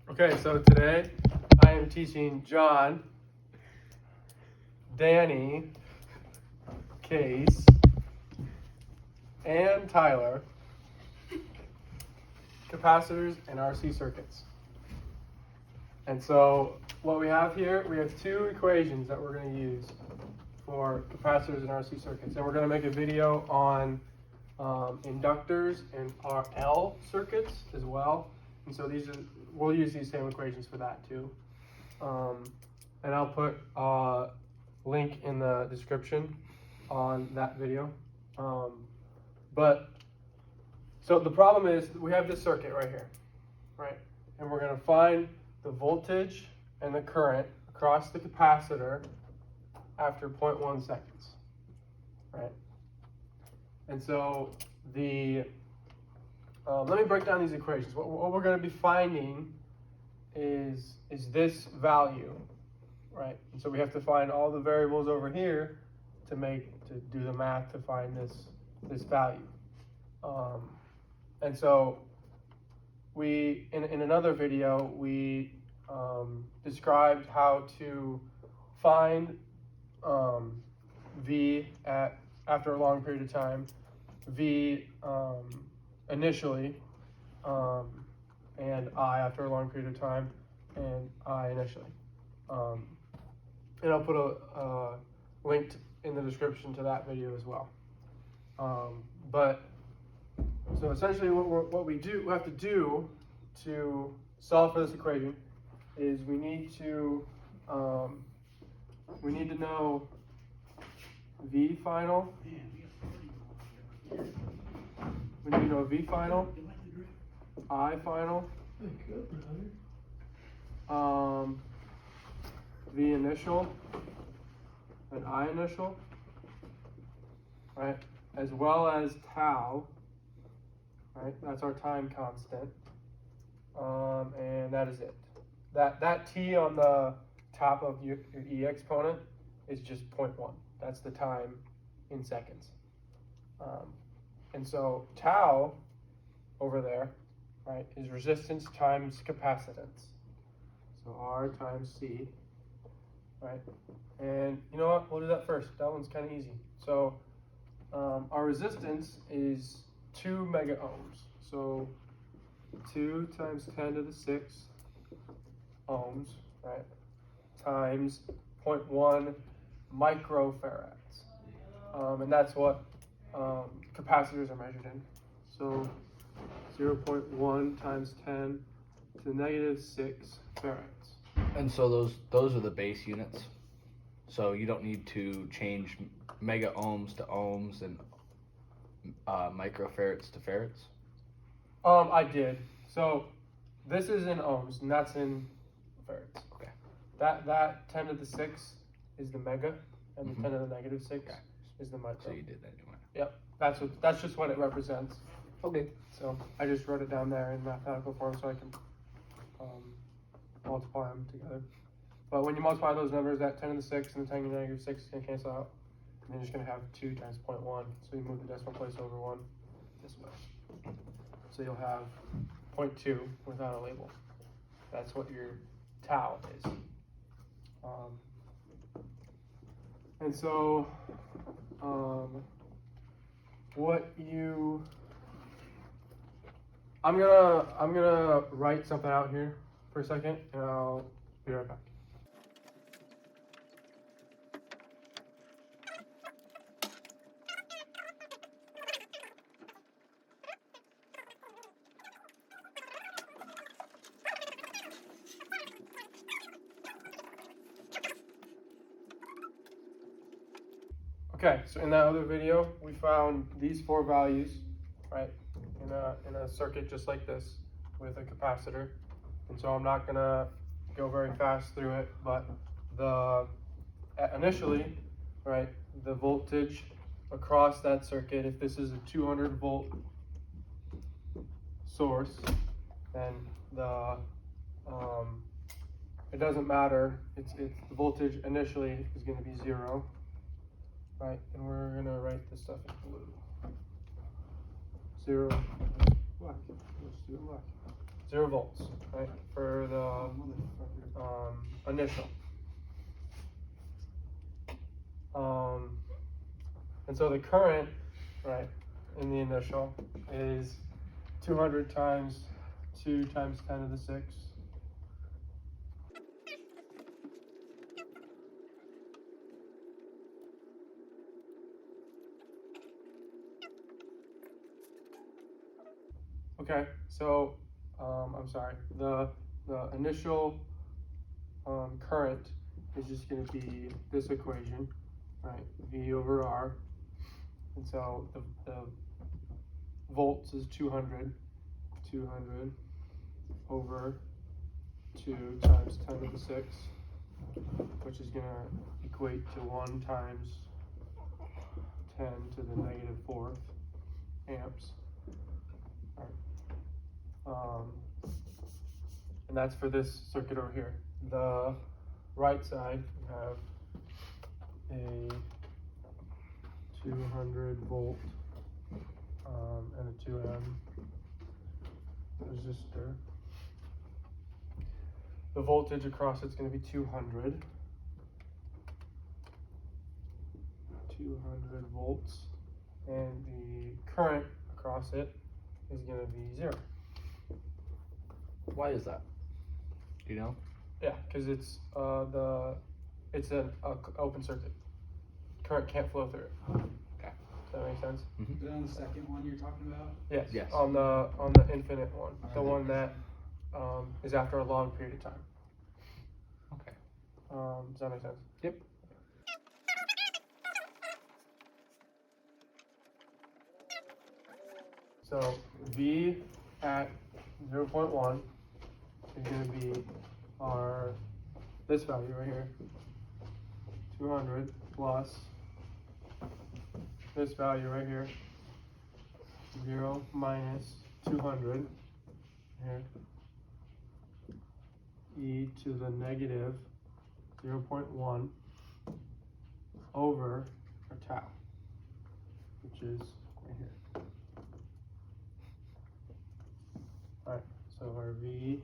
Okay, so today I am teaching John, Danny, Case, and Tyler capacitors and RC circuits. And so what we have here, we have two equations that we're going to use for capacitors and RC circuits. And we're going to make a video on inductors and RL circuits as well. And so we'll use these same equations for that too. And I'll put a link in the description on that video. So the problem is we have this circuit right here, right? And we're going to find the voltage and the current across the capacitor after 0.1 seconds, right? And so let me break down these equations. What we're going to be finding is this value, right? And so we have to find all the variables over here to do the math to find this value. And so in another video we described how to find V after a long period of time, V initially, and I after a long period of time, and I initially. And I'll put a link in the description to that video as well. So essentially what we have to do to solve for this equation is we need to know V final. We need to know V final, I final, V initial, and I initial, right? As well as tau, right? That's our time constant, and that is it. That t on the top of your E exponent is just 0.1. That's the time in seconds. And so tau over there, right, is resistance times capacitance. So R times C, right? And you know what? We'll do that first. That one's kind of easy. So our resistance is 2 mega ohms. So 2 times 10 to the 6 ohms, right, times 0.1 microfarads. And that's what capacitors are measured in. So 0.1 times 10 to the negative 6 farads. And so those are the base units. So you don't need to change mega ohms to ohms and microfarads to farads? I did. So this is in ohms and that's in farads. Okay. That 10 to the 6 is the mega, and the 10 to the negative 6 is the micro. So you did that anyway. Yep. That's just what it represents. Okay. So I just wrote it down there in mathematical form so I can multiply them together. But when you multiply those numbers, that 10 to the 6 and the 10 to the negative 6 can cancel out. And you're just going to have 2 times 0.1. So you move the decimal place over 1 this way. So you'll have 0.2 without a label. That's what your tau is. And so I'm gonna write something out here for a second, and I'll be right back. Okay, so in that other video, we found these 4 values, right, in a circuit just like this with a capacitor. And so I'm not gonna go very fast through it, but initially, right, the voltage across that circuit, if this is a 200 volt source, then it doesn't matter. It's the voltage initially is going to be 0, right? And we're going to write this stuff in blue. 0 black. Let's do it black. 0 volts, right? For the initial. And so the current, right, in the initial is 200 times 2 times 10 to the 6. Okay, so I'm sorry. The initial current is just going to be this equation, right? V over R, and so the volts is 200 over 2 times 10 to the 6, which is going to equate to 1 times 10 to the negative 4th amps. And that's for this circuit over here. The right side, we have a 200 volt and a 2 ohm resistor. The voltage across it's going to be 200 volts, and the current across it is going to be 0. Why is that? Do you know? Yeah, because it's an open circuit. Current can't flow through it. Okay. Does that make sense? Is that on the second one you're talking about? Yes. Yes. On the infinite one, the one that is after a long period of time. Okay. Does that make sense? Yep. So V at 0.1 is going to be this value right here, 200 plus this value right here, 0 minus 200 here, e to the negative 0.1 over our tau, which is right here. Alright, so our V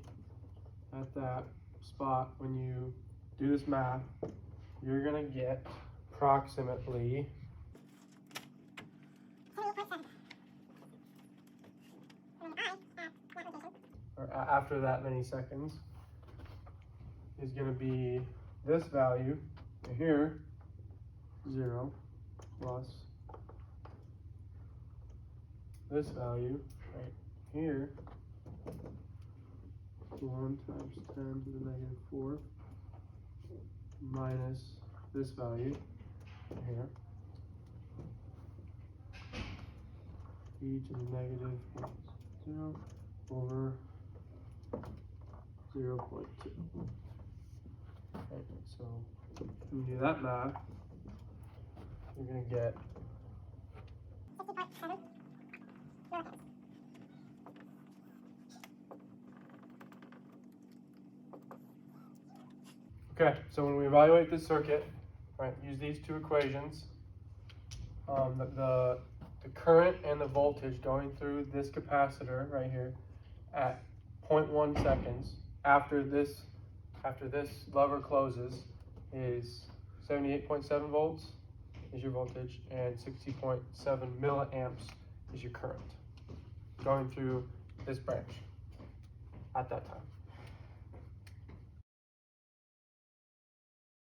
at that spot, when you do this math, you're going to get approximately after that many seconds is going to be this value right here, 0 plus this value right here, 1 times 10 to the negative 4 minus this value here, e to the negative 0 over 0.2. Okay, so when you do that math, you're going to get 50.7 milliamps. Okay, so when we evaluate this circuit, right, use these two equations. The current and the voltage going through this capacitor right here at 0.1 seconds after this lever closes is 78.7 volts is your voltage, and 60.7 milliamps is your current going through this branch at that time.